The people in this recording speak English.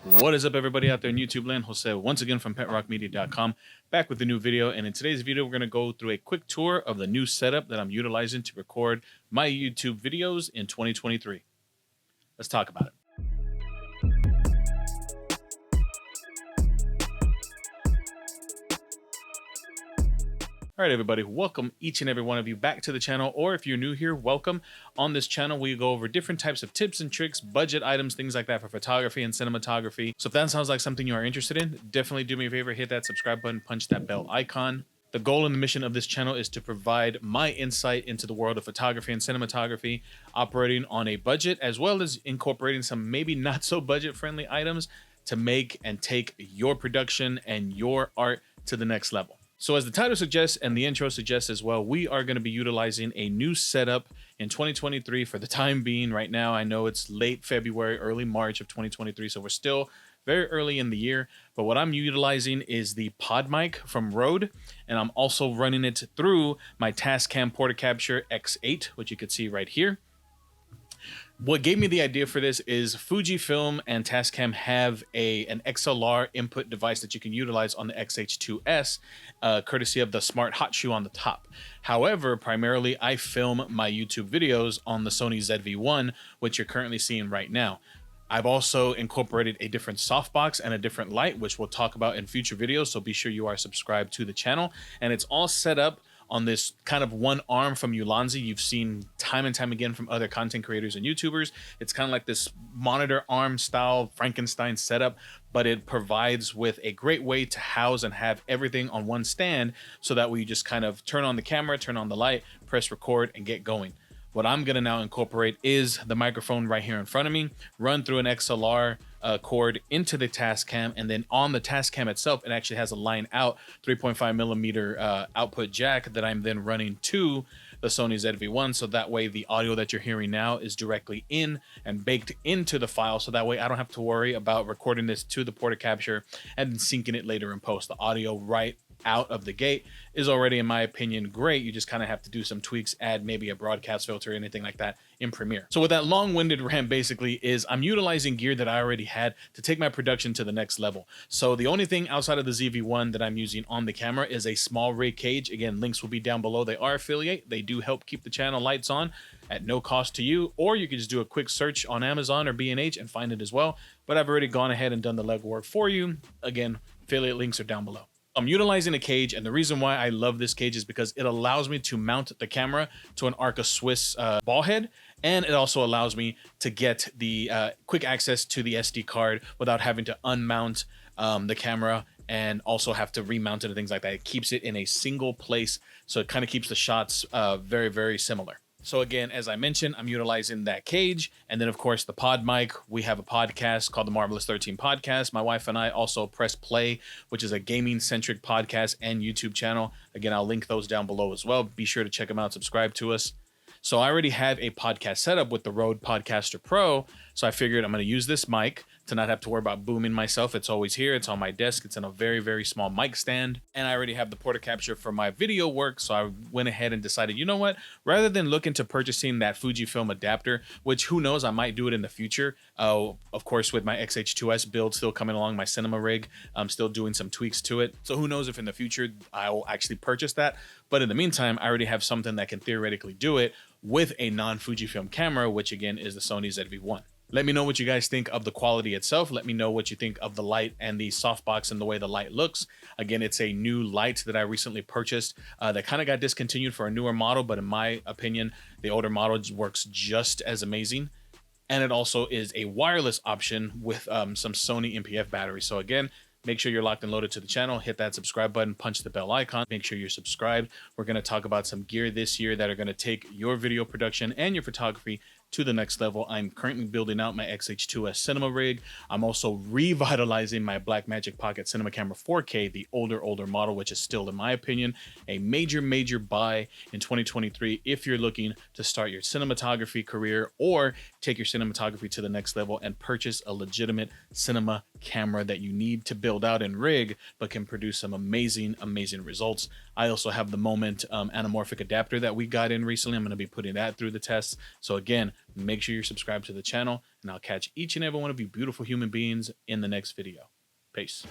What is up, everybody out there in YouTube land? Jose once again from PetRockMedia.com, back with a new video. And in today's video, we're going to go through a quick tour of the new setup that I'm utilizing to record my YouTube videos in 2023. Let's talk about it. All right, everybody, welcome each and every one of you back to the channel, or if you're new here, welcome. On this channel, we go over different types of tips and tricks, budget items, things like that for photography and cinematography. So if that sounds like something you are interested in, definitely do me a favor, hit that subscribe button, punch that bell icon. The goal and the mission of this channel is to provide my insight into the world of photography and cinematography, operating on a budget, as well as incorporating some maybe not so budget friendly items to make and take your production and your art to the next level. So as the title suggests and the intro suggests as well, we are going to be utilizing a new setup in 2023 for the time being. Right now, I know it's late February, early March of 2023, so we're still very early in the year. But what I'm utilizing is the pod mic from Rode, and I'm also running it through my Tascam Portacapture X8, which you can see right here. What gave me the idea for this is Fujifilm and Tascam have an XLR input device that you can utilize on the X-H2S, courtesy of the smart hot shoe on the top. However, primarily I film my YouTube videos on the Sony ZV-1, which you're currently seeing right now. I've also incorporated a different softbox and a different light, which we'll talk about in future videos, so be sure you are subscribed to the channel. And it's all set up on this kind of one arm from Ulanzi. You've seen time and time again from other content creators and YouTubers. It's kind of like this monitor arm style Frankenstein setup, but it provides with a great way to house and have everything on one stand, so that way you just kind of turn on the camera, turn on the light, press record, and get going. What I'm gonna now incorporate is the microphone right here in front of me, run through an XLR cord into the Tascam, and then on the Tascam itself, it actually has a line out 3.5 millimeter output jack that I'm then running to the Sony ZV-1, so that way the audio that you're hearing now is directly in and baked into the file, so that way I don't have to worry about recording this to the Portacapture and then syncing it later in post. The audio right out of the gate is already, in my opinion, great. You just kind of have to do some tweaks, add maybe a broadcast filter, anything like that in Premiere. So with that long-winded rant, basically is I'm utilizing gear that I already had to take my production to the next level. So the only thing outside of the ZV-1 that I'm using on the camera is a small rig cage. Again, links will be down below. They are affiliate. They do help keep the channel lights on at no cost to you, or you can just do a quick search on Amazon or B&H and find it as well. But I've already gone ahead and done the legwork for you. Again, affiliate links are down below. I'm utilizing a cage, and the reason why I love this cage is because it allows me to mount the camera to an Arca Swiss ball head, and it also allows me to get the quick access to the SD card without having to unmount the camera and also have to remount it and things like that. It keeps it in a single place, so it kind of keeps the shots very, very similar. So again, as I mentioned, I'm utilizing that cage. And then, of course, the pod mic. We have a podcast called the Marvelous 13 Podcast. My wife and I also press play, which is a gaming-centric podcast and YouTube channel. Again, I'll link those down below as well. Be sure to check them out, subscribe to us. So I already have a podcast setup with the Rode Podcaster Pro. So I figured I'm going to use this mic to not have to worry about booming myself. It's always here. It's on my desk. It's in a very, very small mic stand. And I already have the Portacapture for my video work. So I went ahead and decided, you know what? Rather than look into purchasing that Fujifilm adapter, which who knows, I might do it in the future. Of course, with my X-H2S build still coming along, my cinema rig, I'm still doing some tweaks to it. So who knows if in the future I will actually purchase that. But in the meantime, I already have something that can theoretically do it with a non-Fujifilm camera, which again is the Sony ZV-1. Let me know what you guys think of the quality itself. Let me know what you think of the light and the softbox and the way the light looks. Again, it's a new light that I recently purchased that kind of got discontinued for a newer model, but in my opinion, the older model works just as amazing. And it also is a wireless option with some Sony NPF batteries. So again, make sure you're locked and loaded to the channel. Hit that subscribe button, punch the bell icon. Make sure you're subscribed. We're going to talk about some gear this year that are going to take your video production and your photography to the next level. I'm currently building out my X-H2S cinema rig. I'm also revitalizing my Blackmagic Pocket Cinema Camera 4K, the older model, which is still, in my opinion, a major buy in 2023 if you're looking to start your cinematography career or take your cinematography to the next level and purchase a legitimate cinema camera that you need to build out and rig, but can produce some amazing results. I also have the Moment anamorphic adapter that we got in recently. I'm going to be putting that through the tests. So again, make sure you're subscribed to the channel, and I'll catch each and every one of you beautiful human beings in the next video. Peace.